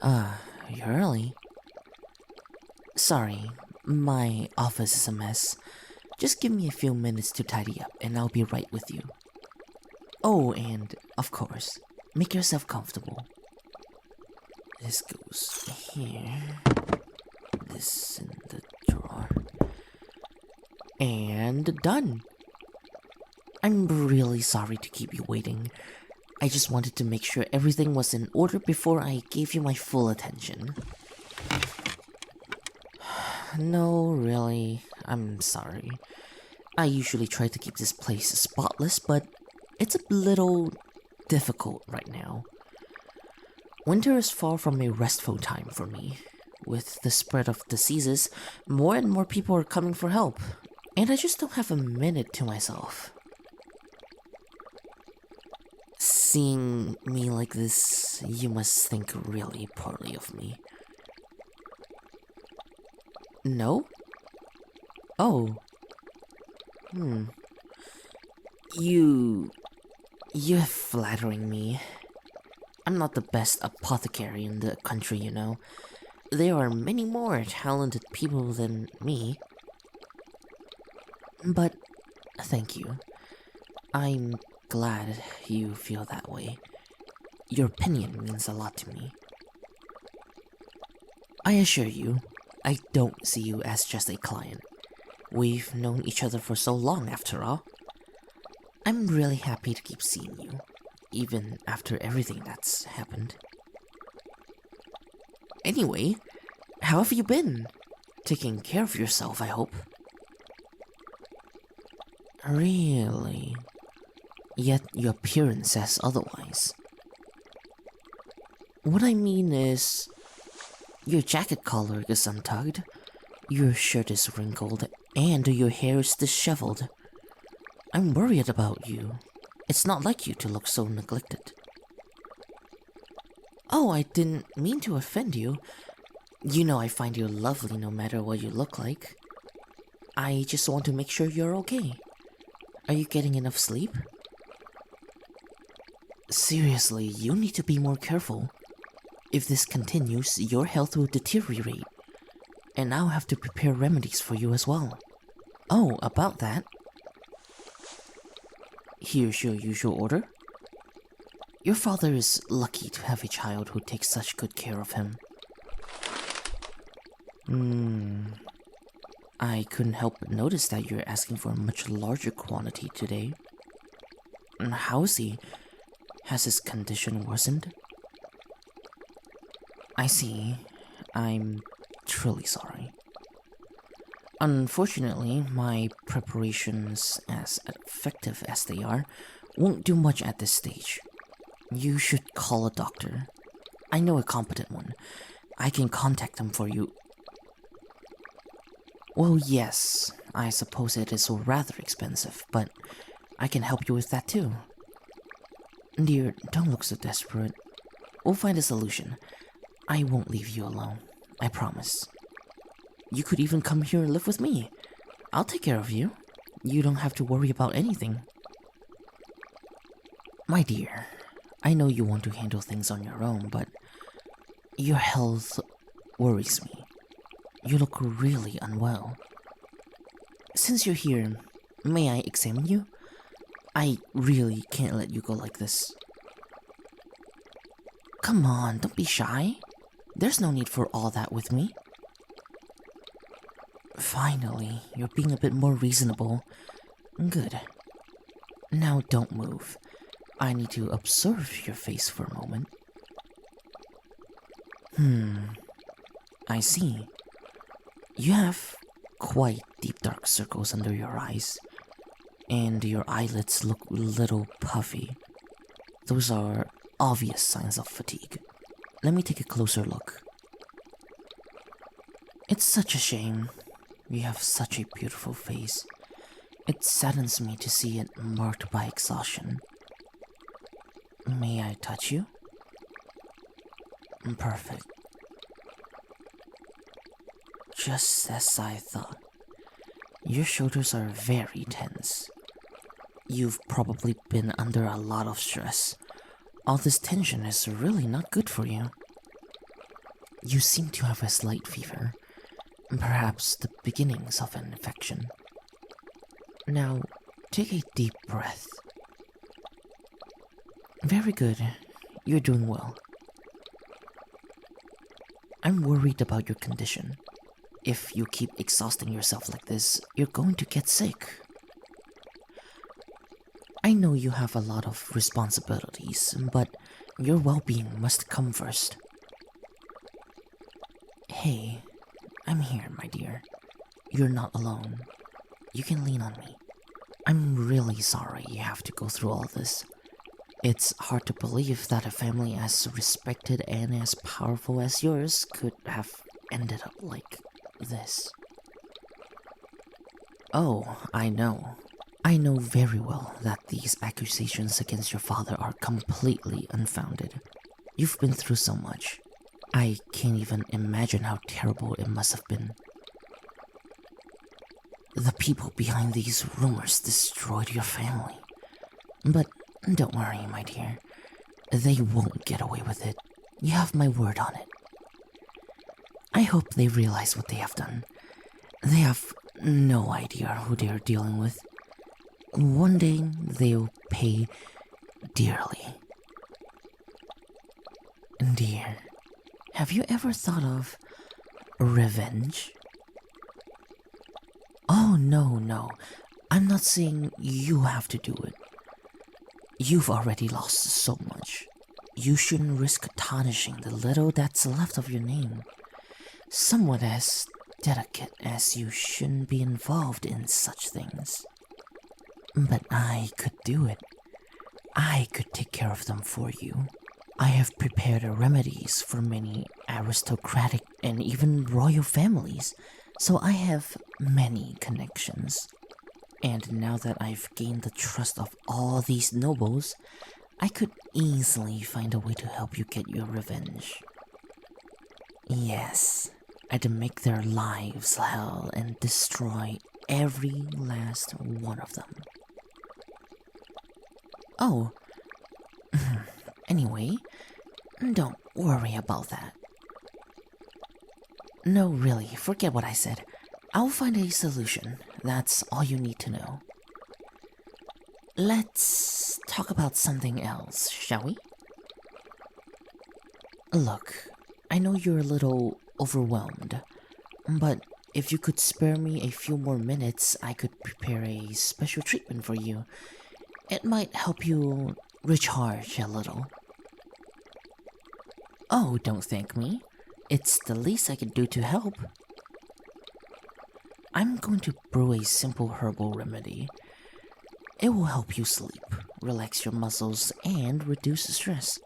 You're early. Sorry, my office is a mess. Just give me a few minutes to tidy up and I'll be right with you. Oh, and of course, make yourself comfortable. This goes here. This in the drawer. And done. I'm really sorry to keep you waiting. I just wanted to make sure everything was in order before I gave you my full attention. No, really, I'm sorry. I usually try to keep this place spotless, but it's a little difficult right now. Winter is far from a restful time for me. With the spread of diseases, more and more people are coming for help, and I just don't have a minute to myself. Seeing me like this, you must think really poorly of me. No? Oh. You're flattering me. I'm not the best apothecary in the country, you know. There are many more talented people than me. But thank you. I'm glad you feel that way. Your opinion means a lot to me. I assure you, I don't see you as just a client. We've known each other for so long, after all. I'm really happy to keep seeing you, even after everything that's happened. Anyway, how have you been? Taking care of yourself, I hope. Really? Yet your appearance says otherwise. What I mean is, your jacket collar is untucked, your shirt is wrinkled, and your hair is disheveled. I'm worried about you. It's not like you to look so neglected. Oh, I didn't mean to offend you. You know I find you lovely no matter what you look like. I just want to make sure you're okay. Are you getting enough sleep? Seriously, you need to be more careful. If this continues, your health will deteriorate. And I'll have to prepare remedies for you as well. Oh, about that. Here's your usual order. Your father is lucky to have a child who takes such good care of him. I couldn't help but notice that you're asking for a much larger quantity today. How is he? Has his condition worsened? I see. I'm truly sorry. Unfortunately, my preparations, as effective as they are, won't do much at this stage. You should call a doctor. I know a competent one. I can contact them for you. Well, yes, I suppose it is rather expensive, but I can help you with that too. Dear, don't look so desperate. We'll find a solution. I won't leave you alone, I promise. You could even come here and live with me. I'll take care of you. You don't have to worry about anything. My dear, I know you want to handle things on your own, but your health worries me. You look really unwell. Since you're here, may I examine you? I really can't let you go like this. Come on, don't be shy. There's no need for all that with me. Finally, you're being a bit more reasonable. Good. Now don't move. I need to observe your face for a moment. I see. You have quite deep dark circles under your eyes, and your eyelids look a little puffy. Those are obvious signs of fatigue. Let me take a closer look. It's such a shame. You have such a beautiful face. It saddens me to see it marked by exhaustion. May I touch you? Perfect. Just as I thought. Your shoulders are very tense. You've probably been under a lot of stress. All this tension is really not good for you. You seem to have a slight fever, perhaps the beginnings of an infection. Now, take a deep breath. Very good. You're doing well. I'm worried about your condition. If you keep exhausting yourself like this, you're going to get sick. I know you have a lot of responsibilities, but your well-being must come first. Hey, I'm here, my dear. You're not alone. You can lean on me. I'm really sorry you have to go through all this. It's hard to believe that a family as respected and as powerful as yours could have ended up like this. Oh, I know. I know very well that these accusations against your father are completely unfounded. You've been through so much. I can't even imagine how terrible it must have been. The people behind these rumors destroyed your family. But don't worry, my dear. They won't get away with it. You have my word on it. I hope they realize what they have done. They have no idea who they are dealing with. One day, they'll pay dearly. Dear, have you ever thought of revenge? Oh, no. I'm not saying you have to do it. You've already lost so much. You shouldn't risk tarnishing the little that's left of your name. Someone as delicate as you shouldn't be involved in such things. But I could do it. I could take care of them for you. I have prepared remedies for many aristocratic and even royal families, so I have many connections. And now that I've gained the trust of all these nobles, I could easily find a way to help you get your revenge. Yes, I'd make their lives hell and destroy every last one of them. Oh, anyway, don't worry about that. No, really, forget what I said. I'll find a solution. That's all you need to know. Let's talk about something else, shall we? Look, I know you're a little overwhelmed, but if you could spare me a few more minutes, I could prepare a special treatment for you. It might help you recharge a little. Oh, don't thank me. It's the least I can do to help. I'm going to brew a simple herbal remedy. It will help you sleep, relax your muscles, and reduce stress.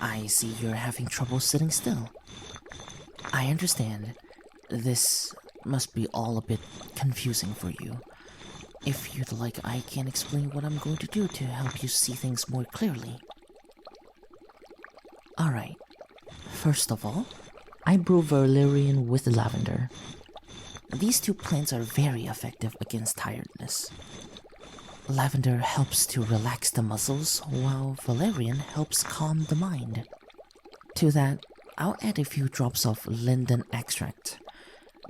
I see you're having trouble sitting still. I understand. This must be all a bit confusing for you. If you'd like, I can explain what I'm going to do to help you see things more clearly. Alright. First of all, I brew valerian with lavender. These two plants are very effective against tiredness. Lavender helps to relax the muscles, while valerian helps calm the mind. To that, I'll add a few drops of linden extract.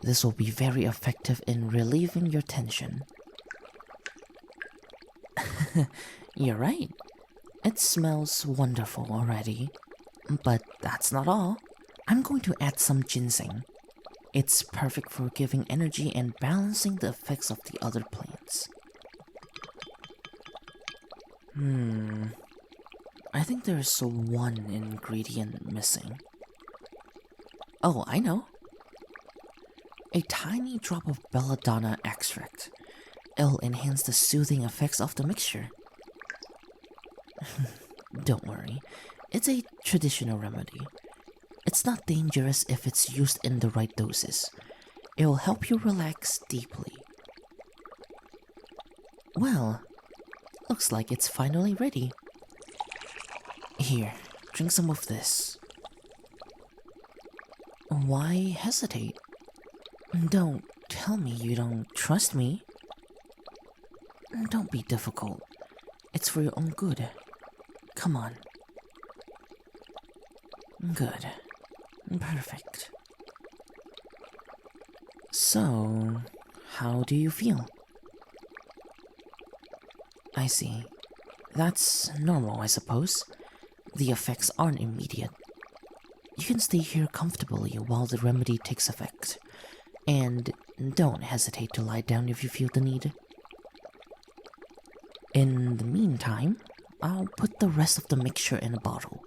This will be very effective in relieving your tension. You're right. It smells wonderful already. But that's not all. I'm going to add some ginseng. It's perfect for giving energy and balancing the effects of the other plants. I think there's one ingredient missing. Oh, I know. A tiny drop of belladonna extract. It'll enhance the soothing effects of the mixture. Don't worry, it's a traditional remedy. It's not dangerous if it's used in the right doses. It'll help you relax deeply. Well, looks like it's finally ready. Here, drink some of this. Why hesitate? Don't tell me you don't trust me. Don't be difficult. It's for your own good. Come on. Good. Perfect. So, how do you feel? I see. That's normal, I suppose. The effects aren't immediate. You can stay here comfortably while the remedy takes effect. And don't hesitate to lie down if you feel the need. In the meantime, I'll put the rest of the mixture in a bottle.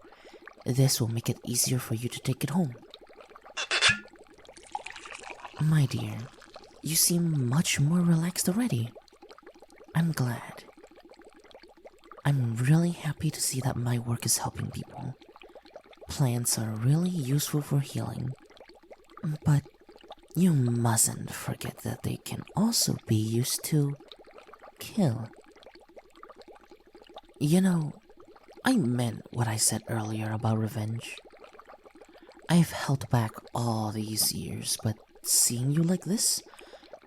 This will make it easier for you to take it home. My dear, you seem much more relaxed already. I'm glad. I'm really happy to see that my work is helping people. Plants are really useful for healing. But you mustn't forget that they can also be used to kill. You know, I meant what I said earlier about revenge. I've held back all these years, but seeing you like this,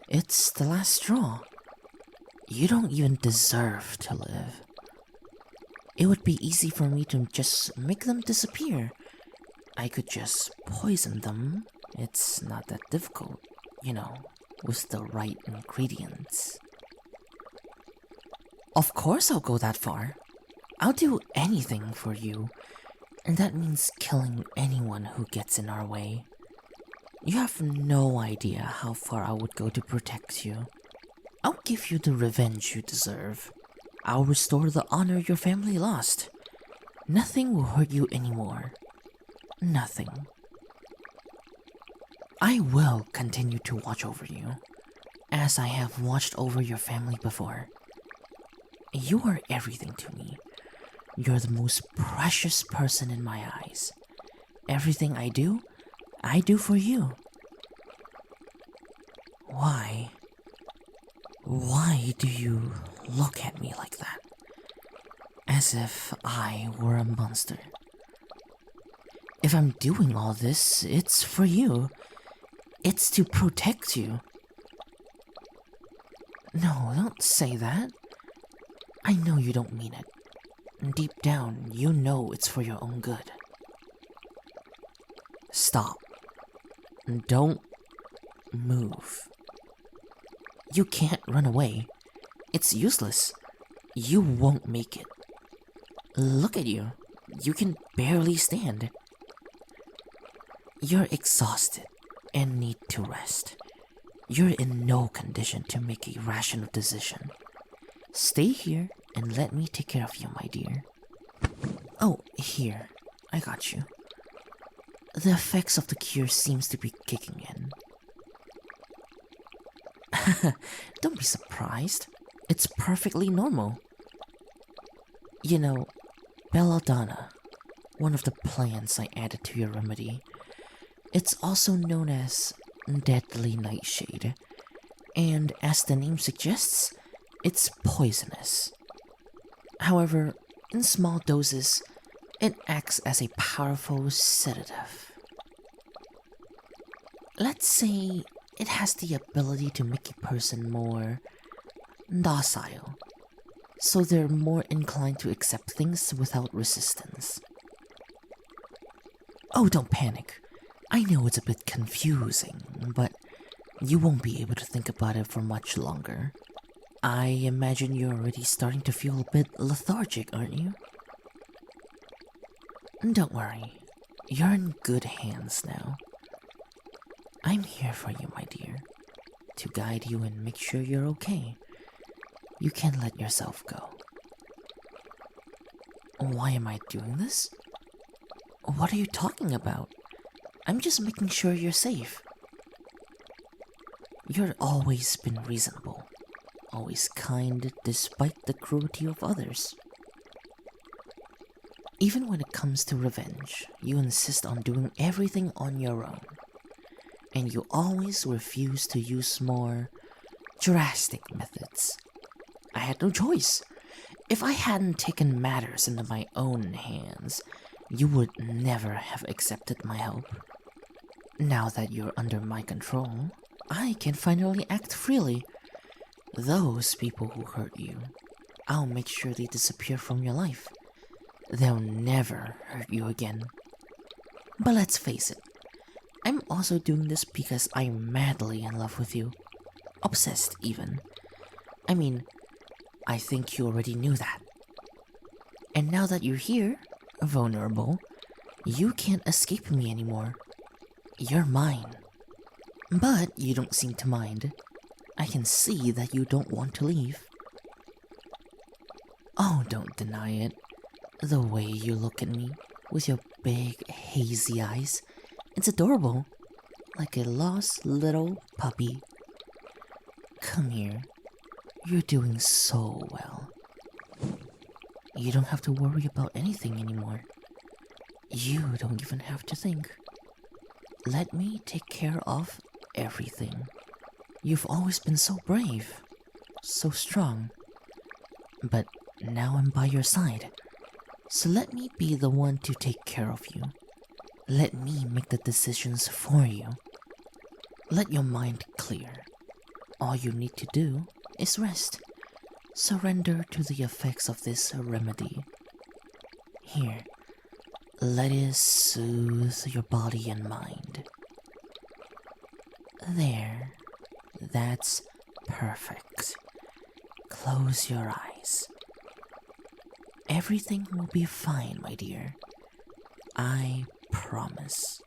it's the last straw. You don't even deserve to live. It would be easy for me to just make them disappear. I could just poison them. It's not that difficult, with the right ingredients. Of course I'll go that far. I'll do anything for you, and that means killing anyone who gets in our way. You have no idea how far I would go to protect you. I'll give you the revenge you deserve. I'll restore the honor your family lost. Nothing will hurt you anymore. Nothing. I will continue to watch over you, as I have watched over your family before. You are everything to me. You're the most precious person in my eyes. Everything I do for you. Why? Why do you look at me like that? As if I were a monster. If I'm doing all this, it's for you. It's to protect you. No, don't say that. I know you don't mean it. Deep down, you know it's for your own good. Stop. Don't move. You can't run away. It's useless. You won't make it. Look at you. You can barely stand. You're exhausted and need to rest. You're in no condition to make a rational decision. Stay here and let me take care of you, my dear. Oh, here. I got you. The effects of the cure seems to be kicking in. Don't be surprised. It's perfectly normal. You know, belladonna, one of the plants I added to your remedy. It's also known as deadly nightshade, and as the name suggests, it's poisonous. However, in small doses, it acts as a powerful sedative. Let's say it has the ability to make a person more docile, so they're more inclined to accept things without resistance. Oh, don't panic. I know it's a bit confusing, but you won't be able to think about it for much longer. I imagine you're already starting to feel a bit lethargic, aren't you? Don't worry. You're in good hands now. I'm here for you, my dear, to guide you and make sure you're okay. You can't let yourself go. Why am I doing this? What are you talking about? I'm just making sure you're safe. You've always been reasonable, always kind despite the cruelty of others. Even when it comes to revenge, you insist on doing everything on your own. And you always refuse to use more drastic methods. I had no choice. If I hadn't taken matters into my own hands, you would never have accepted my help. Now that you're under my control, I can finally act freely. Those people who hurt you, I'll make sure they disappear from your life. They'll never hurt you again. But let's face it, I'm also doing this because I'm madly in love with you. Obsessed, even. I mean, I think you already knew that. And now that you're here, vulnerable, you can't escape me anymore. You're mine. But you don't seem to mind. I can see that you don't want to leave. Oh, don't deny it. The way you look at me, with your big, hazy eyes, it's adorable. Like a lost little puppy. Come here. You're doing so well. You don't have to worry about anything anymore. You don't even have to think. Let me take care of everything. You've always been so brave, so strong. But now I'm by your side. So let me be the one to take care of you. Let me make the decisions for you. Let your mind clear. All you need to do is rest. Surrender to the effects of this remedy. Here, let it soothe your body and mind. There, that's perfect. Close your eyes. Everything will be fine, my dear. I promise.